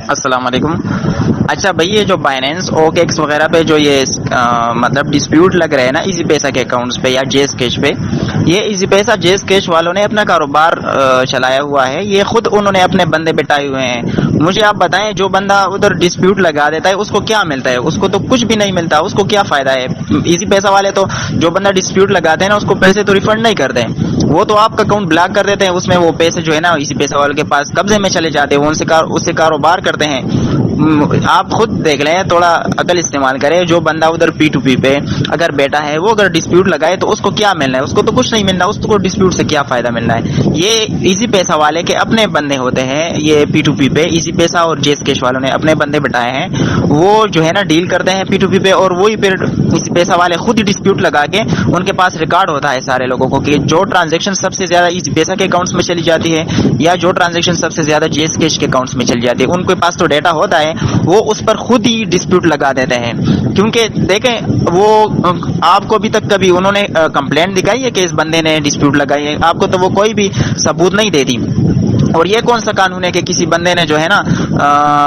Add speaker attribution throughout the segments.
Speaker 1: السلام علیکم. اچھا بھائی، یہ جو بائنینس اوک ایکس وغیرہ پہ جو یہ مطلب ڈسپیوٹ لگ رہے ہیں نا ایزی پیسہ کے اکاؤنٹس پہ یا جیز کیش پہ، یہ ایزی پیسہ جیز کیش والوں نے اپنا کاروبار چلایا ہوا ہے. یہ خود انہوں نے اپنے بندے بٹائے ہوئے ہیں. مجھے آپ بتائیں، جو بندہ ادھر ڈسپیوٹ لگا دیتا ہے اس کو کیا ملتا ہے؟ اس کو تو کچھ بھی نہیں ملتا. اس کو کیا فائدہ ہے؟ ایزی پیسہ والے تو جو بندہ ڈسپیوٹ لگاتے ہیں نا اس کو پیسے تو ریفنڈ نہیں کرتے ہیں، وہ تو آپ کا اکاؤنٹ بلاک کر دیتے ہیں. اس میں وہ پیسے جو ہے نا ایزی پیسہ والوں کے پاس قبضے میں چلے جاتے ہیں، وہ اس سے کاروبار کرتے ہیں. آپ خود دیکھ لیں، تھوڑا عقل استعمال کریں. جو بندہ ادھر پی ٹو پی پہ اگر بیٹا ہے، وہ اگر ڈسپیوٹ لگائے تو اس کو کیا ملنا ہے؟ اس کو تو کچھ نہیں ملنا. اس کو ڈسپیوٹ سے کیا فائدہ ملنا ہے؟ یہ ایزی پیسہ والے کے اپنے بندے ہوتے ہیں. یہ پی ٹو پی پہ ایزی پیسہ اور جیز کیش والوں نے اپنے بندے بٹائے ہیں. وہ جو ہے نا ڈیل کرتے ہیں پی ٹو پی پہ، اور وہی پھر ایزی پیسہ والے خود ہی ڈسپیوٹ لگا کے ان کے پاس ریکارڈ ہوتا ہے سارے لوگوں کو کہ جو ٹرانزیکشن سب سے زیادہ ایزی پیسہ کے اکاؤنٹس میں چلی جاتی ہے یا جو ٹرانزیکشن سب سے زیادہ جیز کیش کے اکاؤنٹس میں چلی جاتی ہے. ان کے پاس تو ڈیٹا ہوتا ہے، وہ اس پر خود ہی ڈسپیوٹ لگا دیتے ہیں. کیونکہ دیکھیں، وہ آپ کو ابھی تک کبھی انہوں نے کمپلینٹ دکھائی ہے کہ اس بندے نے ڈسپیوٹ لگائی ہے؟ آپ کو تو وہ کوئی بھی ثبوت نہیں دیتی. اور یہ کون سا قانون ہے کہ کسی بندے نے جو ہے نا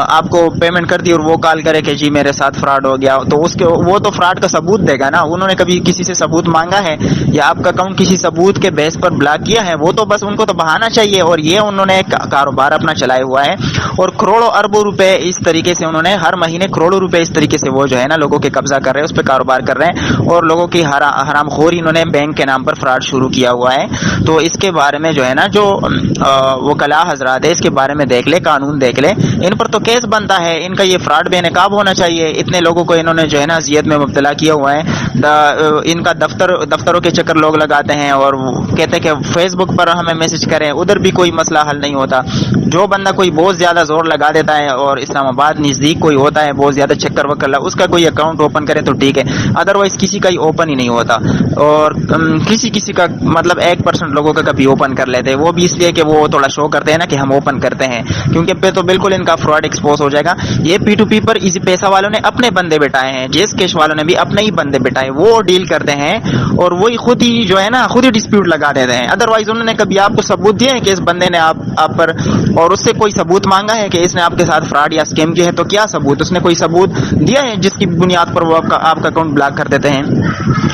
Speaker 1: آپ کو پیمنٹ کر دی اور وہ کال کرے کہ جی میرے ساتھ فراڈ ہو گیا، تو اس کے وہ تو فراڈ کا ثبوت دے گا نا. انہوں نے کبھی کسی سے ثبوت مانگا ہے یا آپ کا اکاؤنٹ کسی ثبوت کے بیس پر بلاک کیا ہے؟ وہ تو بس ان کو تو بہانا چاہیے. اور یہ انہوں نے ایک کاروبار اپنا چلایا ہوا ہے اور کروڑوں اربوں روپے اس طریقے سے انہوں نے ہر مہینے کروڑوں روپے اس طریقے سے وہ جو ہے نا لوگوں کے قبضہ کر رہے ہیں، اس پہ کاروبار کر رہے ہیں اور لوگوں کی حرام خوری انہوں نے بینک کے نام پر فراڈ شروع کیا ہوا ہے. تو اس کے بارے میں جو ہے نا جو وکلاء حضرات ہے، اس کے بارے میں دیکھ لے، قانون دیکھ لے. ان پر تو کیس بنتا ہے، ان کا یہ فراڈ بے نقاب ہونا چاہیے. اتنے لوگوں کو انہوں نے جو ہے نا اذیت میں مبتلا کیا ہوا ہے. ان کا دفتروں کے چکر لوگ لگاتے ہیں اور کہتے ہیں کہ فیس بک پر ہمیں میسج کریں، ادھر بھی کوئی مسئلہ حل نہیں ہوتا. جو بندہ کوئی بہت زیادہ زور لگا دیتا ہے اور اسلام آباد نزدیک کوئی ہوتا ہے بہت زیادہ چکر وکر اس کا کوئی اکاؤنٹ اوپن کرے تو ٹھیک ہے، ادروائز کسی کا ہی اوپن ہی نہیں ہوتا. اور کسی کا مطلب 1% لوگوں کا کبھی اوپن کر لیتے ہیں، وہ بھی اس لیے کہ وہ تھوڑا شو کرتے ہیں نا کہ ہم اوپن کرتے ہیں، کیونکہ پہ تو بالکل ان کا فراڈ ایکسپوز ہو جائے گا. یہ پی ٹو پی پر ایزی پیسہ والوں نے اپنے بندے بٹائے ہیں، جیز کیش والوں نے بھی اپنے ہی بندے بٹائے، وہ ڈیل کرتے ہیں اور وہی خود ہی جو ہے نا خود ہی ڈسپیوٹ لگا دیتے ہیں. ادروائز انہوں نے کبھی آپ کو ثبوت دیا ہے کہ اس بندے نے آپ پر اور اس سے کوئی ثبوت مانگا ہے کہ اس نے آپ کے ساتھ فراڈ یا اسکیم کیا ہے؟ تو کیا ثبوت؟ اس نے کوئی ثبوت دیا ہے جس کی بنیاد پر وہ آپ کا اکاؤنٹ بلاک کر دیتے ہیں؟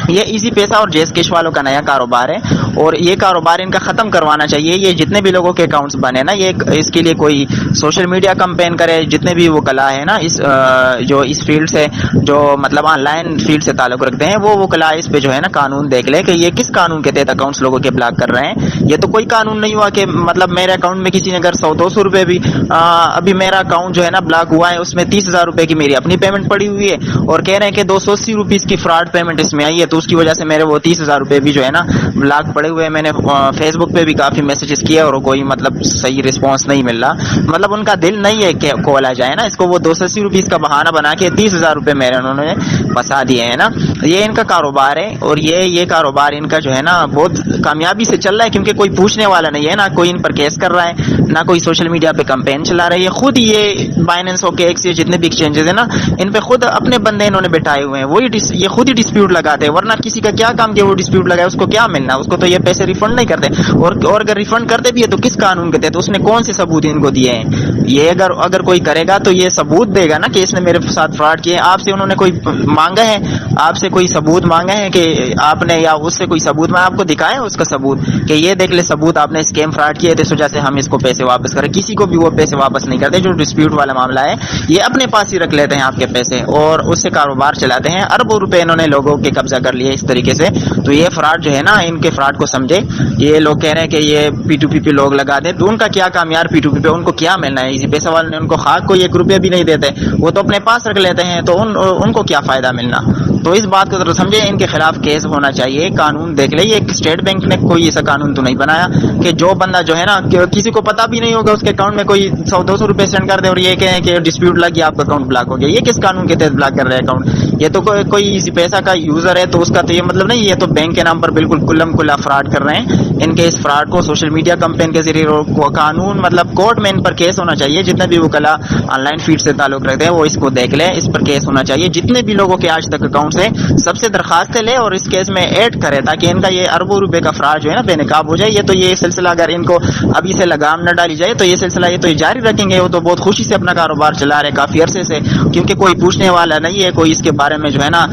Speaker 1: یہ ایزی پیسہ اور جیز کیش والوں کا نیا کاروبار ہے اور یہ کاروبار ان کا ختم کروانا چاہیے. یہ جتنے بھی لوگوں کے اکاؤنٹس بنے نا، یہ اس کے لیے کوئی سوشل میڈیا کمپین کرے. جتنے بھی وکلاء ہیں نا اس فیلڈ سے جو مطلب آن لائن فیلڈ سے تعلق رکھتے ہیں، وہ وکلاء اس پہ جو ہے نا قانون دیکھ لے کہ یہ کس قانون کے تحت اکاؤنٹس لوگوں کے بلاک کر رہے ہیں. یہ تو کوئی قانون نہیں ہوا کہ مطلب میرے اکاؤنٹ میں کسی نے اگر 100-200 روپے بھی ابھی میرا اکاؤنٹ جو ہے نا بلاک ہوا ہے، اس میں 30,000 روپے کی میری اپنی پیمنٹ پڑی ہوئی ہے اور کہہ رہے ہیں کہ 280 روپیز کی فراڈ پیمنٹ اس میں آئی ہے، تو اس کی وجہ سے میرے وہ 30,000 روپے بھی جو ہے نا بلاک پڑے ہوئے ہیں. میں نے فیس بک پہ بھی کافی میسیجز کیے اور کوئی مطلب صحیح رسپانس نہیں مل رہا. مطلب ان کا دل نہیں ہے کہ کال آ جائے نا، اس کو وہ 280 روپیز کا بہانہ بنا کے 30,000 روپے میرے انہوں نے بسا دیے ہیں نا. یہ ان کا کاروبار ہے اور یہ کاروبار ان کا جو ہے نا بہت کامیابی سے چل رہا ہے، کیونکہ کوئی پوچھنے والا نہیں ہے، نہ کوئی ان پر کیس کر رہا ہے، نہ کوئی سوشل میڈیا پہ کمپین چلا رہا ہے. یہ خود یہ بائنینس اوکے ایکس جتنے بھی ایکسچینجز ہیں نا، ان پہ خود اپنے بندے انہوں نے بٹھائے ہوئے ہیں. یہ خود ہی ڈسپیوٹ لگاتے ہیں، ورنہ کسی کا کیا کام کہ وہ ڈسپیوٹ لگائے؟ اس کو کیا ملنا؟ اس کو تو یہ پیسے ریفنڈ نہیں کرتے. اور اگر ریفنڈ کرتے بھی ہے تو کس قانون کے تحت؟ اس نے کون سے ثبوت ان کو دیے ہیں؟ یہ اگر کوئی کرے گا تو یہ ثبوت دے گا نا کہ اس نے میرے ساتھ فراڈ کیا ہے. آپ سے انہوں نے کوئی مانگا ہے، آپ سے کوئی ثبوت مانگا ہے کہ آپ نے یا اس سے کوئی ثبوت میں آپ کو دکھایا اس کا ثبوت کہ یہ دیکھ لے ثبوت آپ نے اسکیم فراڈ کیا ہے، اس وجہ سے ہم اس کو پیسے واپس کریں؟ کسی کو بھی وہ پیسے واپس نہیں کرتے. جو ڈسپیوٹ والا معاملہ ہے یہ اپنے پاس ہی رکھ لیتے ہیں آپ کے پیسے اور اس سے کاروبار چلاتے ہیں. اربوں روپے انہوں نے لوگوں کے قبضہ کر لیے اس طریقے سے. تو یہ فراڈ جو ہے نا، ان کے فراڈ کو سمجھے. یہ لوگ کہہ رہے ہیں کہ یہ پی ٹو پی پہ لوگ لگا دیں، تو ان کا کیا کام یار؟ پی ٹو پی پہ ان کو کیا ملنا ہے؟ ایزی پیسہ والے نے ان کو خاک کو 1 روپیہ بھی نہیں دیتے، وہ تو اپنے پاس رکھ لیتے ہیں، تو ان کو کیا فائدہ ملنا؟ تو اس بات کو ذرا سمجھے، ان کے خلاف کیس ہونا چاہیے. قانون دیکھ لے. یہ اسٹیٹ بینک نے کوئی ایسا قانون تو نہیں بنایا کہ جو بندہ جو ہے نا کسی کو پتا بھی نہیں ہوگا اس کے اکاؤنٹ میں کوئی 100-200 روپے سینڈ کر دے اور یہ کہیں کہ ڈسپیوٹ لگ گیا آپ کا اکاؤنٹ بلاک ہو گیا. یہ کس قانون کے تحت بلاک کر رہے ہیں اکاؤنٹ؟ یہ تو کوئی ایزی پیسہ کا یوزر ہے تو اس کا تو یہ مطلب نہیں، یہ تو بینک کے نام پر بالکل کلم کلا فراڈ کر رہے ہیں. ان کے اس فراڈ کو سوشل میڈیا کمپین کے ذریعے قانون مطلب کورٹ میں ان پر کیس ہونا چاہیے. جتنے بھی وکلاء آن لائن فیڈ سے تعلق رکھتے ہیں وہ اس کو دیکھ لیں، اس پر کیس ہونا چاہیے. جتنے بھی لوگوں کے آج تک اکاؤنٹس سے سب سے درخواستیں لے اور اس کیس میں ایڈ کرے تاکہ ان کا یہ اربوں روپے کا فراڈ جو ہے نا بے نقاب ہو جائے. یہ تو یہ سلسلہ اگر ان کو ابھی سے لگام نہ ڈالی جائے تو یہ سلسلہ یہ تو یہ جاری رکھیں گے. وہ تو بہت خوشی سے اپنا کاروبار چلا رہے کافی عرصے سے, کیونکہ کوئی پوچھنے والا نہیں ہے, کوئی اس کے بارے میں جو ہے نا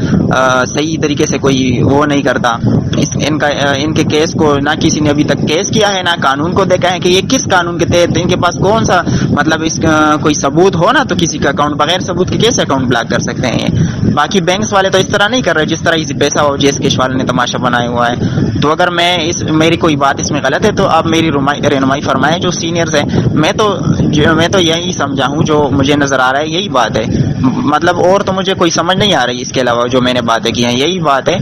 Speaker 1: صحیح طریقے سے کوئی وہ نہیں کرتا. ان کے کیس کو نہ کسی نے ابھی تک کیس کیا ہے, نہ قانون کو دیکھا ہے کہ یہ کس قانون کے تحت, ان کے پاس کون سا مطلب اس کوئی ثبوت ہو نا تو کسی کا اکاؤنٹ بغیر ثبوت کے کیسے اکاؤنٹ بلاک کر سکتے ہیں. یہ باقی بینکس والے تو اس طرح نہیں کر رہے جس طرح ایزی پیسہ اور جیس کیش والے نے تماشا بنایا ہوا ہے. تو اگر میری کوئی بات اس میں غلط ہے تو آپ میری رہنمائی فرمائیں جو سینئرز ہیں. میں تو یہی سمجھا ہوں, جو مجھے نظر آ رہا ہے یہی بات ہے, مطلب اور تو مجھے کوئی سمجھ نہیں آ رہی اس کے علاوہ جو میں نے باتیں کی ہیں, یہی بات ہے.